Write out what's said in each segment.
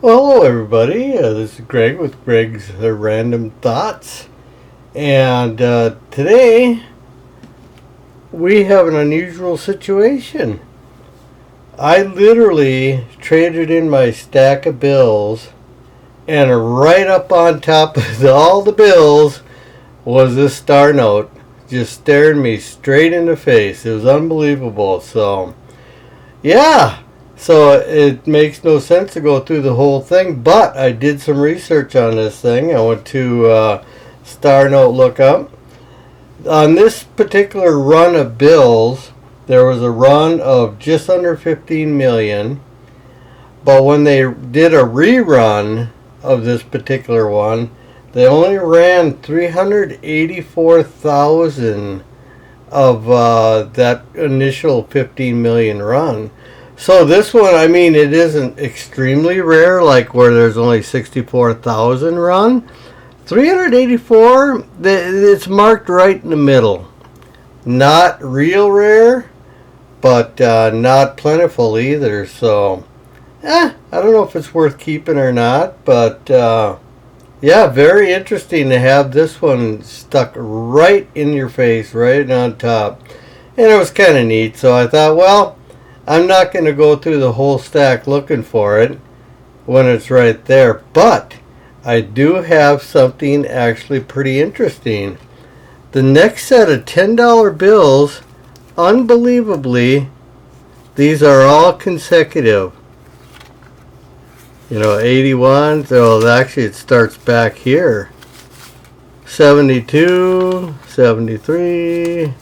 Well, hello everybody. This is Greg with Greg's Random Thoughts, and today we have an unusual situation. I literally traded in my stack of bills, and right up on top of all the bills was this star note, just staring me straight in the face. It was unbelievable. So, yeah. So it makes no sense to go through the whole thing, but I did some research on this thing. I went to Star Note Lookup. On this particular run of bills, there was a run of just under 15 million, but when they did a rerun of this particular one, they only ran 384,000 of that initial 15 million run. So this one, I mean, it isn't extremely rare, like where there's only 64,000 run. 384, it's marked right in the middle. Not real rare, but not plentiful either. So, I don't know if it's worth keeping or not, but yeah, very interesting to have this one stuck right in your face, right on top. And it was kind of neat, so I thought, well, I'm not going to go through the whole stack looking for it when it's right there, but I do have something actually pretty interesting. The next set of $10 bills, unbelievably, these are all consecutive. 81, so actually it starts back here. 72, 73,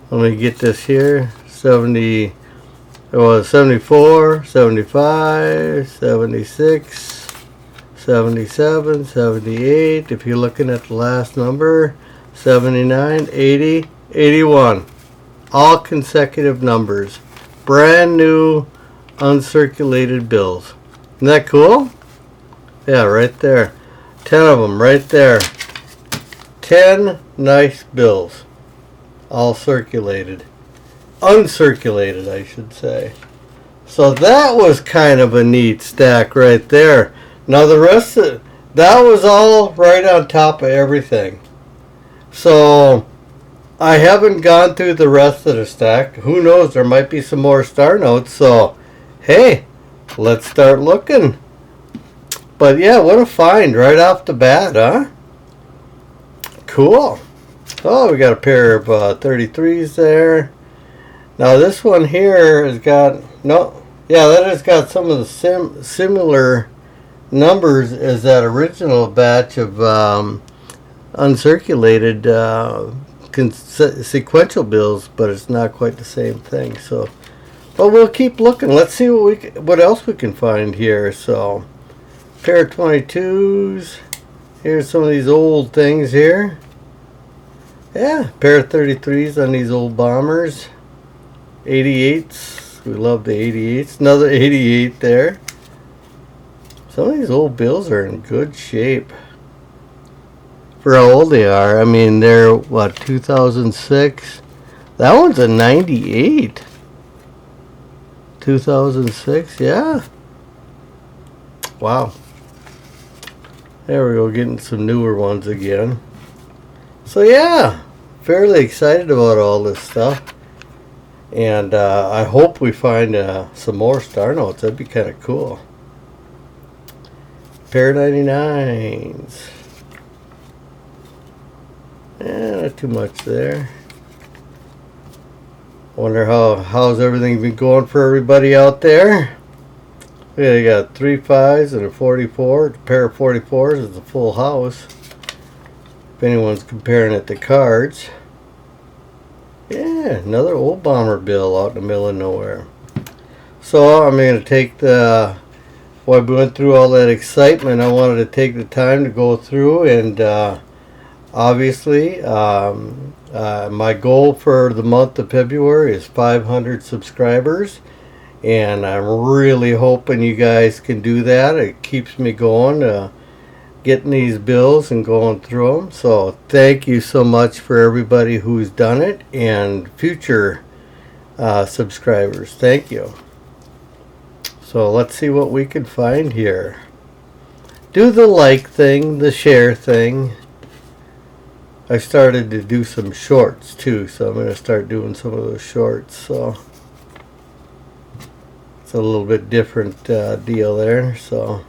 let me get this here. 74, 75, 76, 77, 78. If you're looking at the last number, 79, 80, 81. All consecutive numbers. Brand new uncirculated bills. Isn't that cool? Yeah, right there. 10 of them right there. 10 nice bills. All circulated. Uncirculated, I should say. So that was kind of a neat stack right there. Now the rest of that was all right on top of everything. So I haven't gone through the rest of the stack. Who knows, there might be some more star notes. So hey, let's start looking. But yeah, what a find right off the bat, huh? Cool. Oh, we got a pair of 33s there. Now this one here has got, that has got some of the similar numbers as that original batch of uncirculated sequential bills, but it's not quite the same thing. So, but we'll keep looking. Let's see what else we can find here. So, pair of 22s. Here's some of these old things here. Yeah, pair of 33s on these old bombers. 88s. We love the 88s. Another 88 there. Some of these old bills are in good shape for how old they are. I mean, they're, 2006? That one's a 98. 2006, yeah. Wow. There we go, getting some newer ones again. So yeah, fairly excited about all this stuff. And I hope we find some more star notes. That'd be kind of cool. Pair of 99s. Not too much there. Wonder how's everything been going for everybody out there. Yeah, you got 3 5s and a 44. A pair of 44s is a full house. If anyone's comparing it to cards. Yeah, another old bomber bill out in the middle of nowhere. So I'm going to take while we went through all that excitement, I wanted to take the time to go through and obviously my goal for the month of February is 500 subscribers, and I'm really hoping you guys can do that. It keeps me going, getting these bills and going through them. So thank you so much for everybody who's done it, and future subscribers. Thank you. So let's see what we can find here. Do the like thing, the share thing. I started to do some shorts too, so I'm going to start doing some of those shorts. So it's a little bit different deal there. So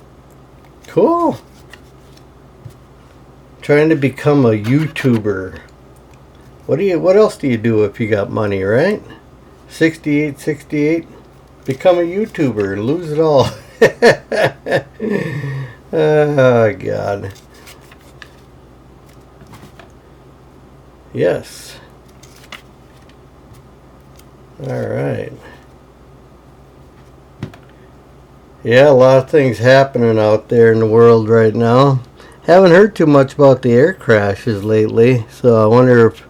cool. Trying to become a YouTuber. What else do you do if you got money, right? 68. Become a YouTuber and lose it all. Oh God. Yes. All right. Yeah, a lot of things happening out there in the world right now. Haven't heard too much about the air crashes lately, so I wonder if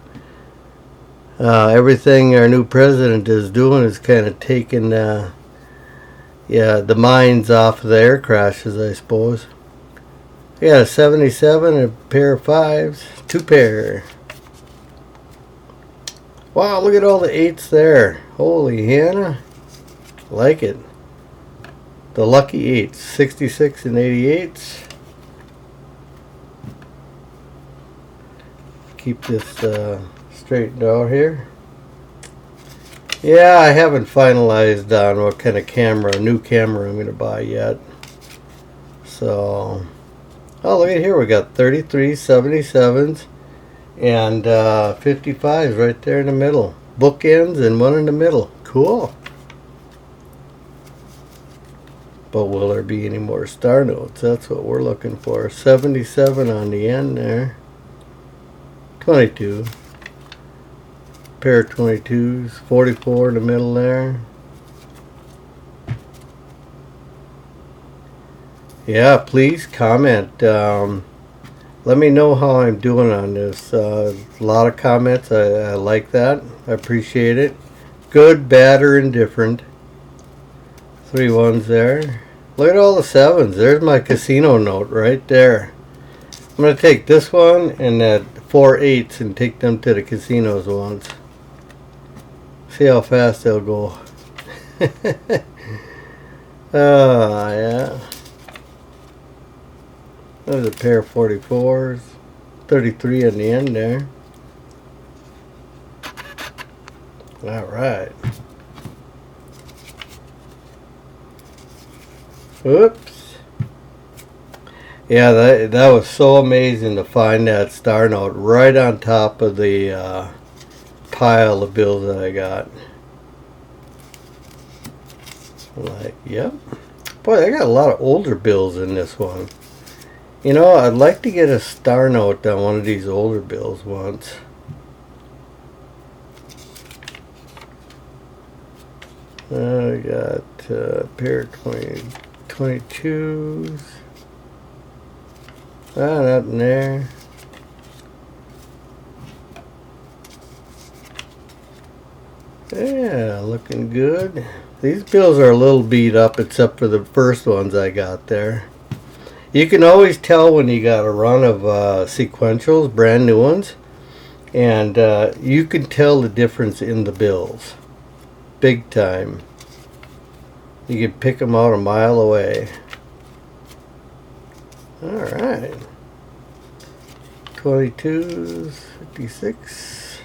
everything our new president is doing is kind of taking the minds off of the air crashes, I suppose. I got a 77, a pair of 5s, 2 pair. Wow, look at all the 8s there. Holy Hannah. Like it. The lucky 8s, 66 and 88s. Keep this straightened out here. Yeah, I haven't finalized on what kind of new camera I'm going to buy yet. So, oh, look at here. We got 33, 77s, and 55s right there in the middle. Bookends and one in the middle. Cool. But will there be any more star notes? That's what we're looking for. 77 on the end there. 22. Pair of 22s. 44 in the middle there. Yeah, please comment. Let me know how I'm doing on this. A lot of comments. I like that. I appreciate it. Good, bad, or indifferent. 3 1s there. Look at all the 7s. There's my casino note right there. I'm going to take this one and that 4 8s and take them to the casinos once. See how fast they'll go. Oh, yeah. There's a pair of 44s. 33 on the end there. Alright. Oops. Yeah, that was so amazing to find that star note right on top of the pile of bills that I got. Like, yep. Boy, I got a lot of older bills in this one. You know, I'd like to get a star note on one of these older bills once. I got a pair of 22s. Ah, nothing there. Yeah, looking good. These bills are a little beat up except for the first ones I got there. You can always tell when you got a run of sequentials, brand new ones, and you can tell the difference in the bills. Big time. You can pick them out a mile away. Alright. 22s, 56,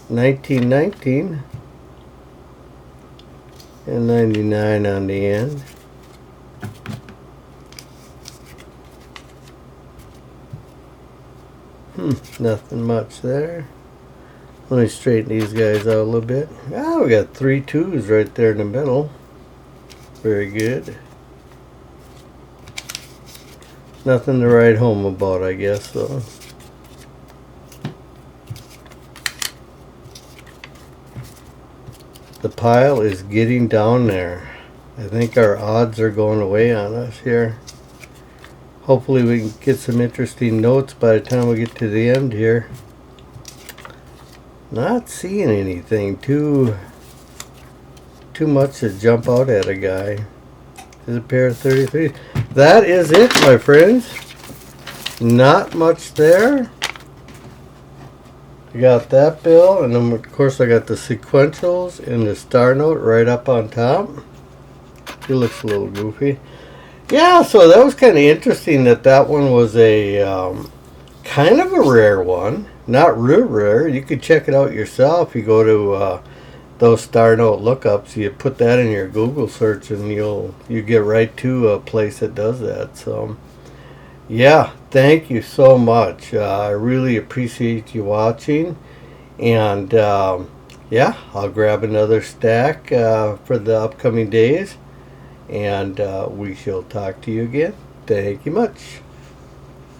1919, and 99 on the end. Nothing much there. Let me straighten these guys out a little bit. Ah, we got 3 2s right there in the middle. Very good. Nothing to write home about, I guess, though. The pile is getting down there. I think our odds are going away on us here. Hopefully we can get some interesting notes by the time we get to the end here. Not seeing anything too much to jump out at a guy. There's a pair of 33s. That is it, my friends. Not much there. I got that bill, and then of course I got the sequentials and the star note right up on top. He looks a little goofy. Yeah, so that was kind of interesting that one was a kind of a rare one. Not real rare. You could check it out yourself. You go to those star note lookups. You put that in your Google search, and you get right to a place that does that. So, yeah, thank you so much. I really appreciate you watching, and yeah, I'll grab another stack for the upcoming days, and we shall talk to you again. Thank you much.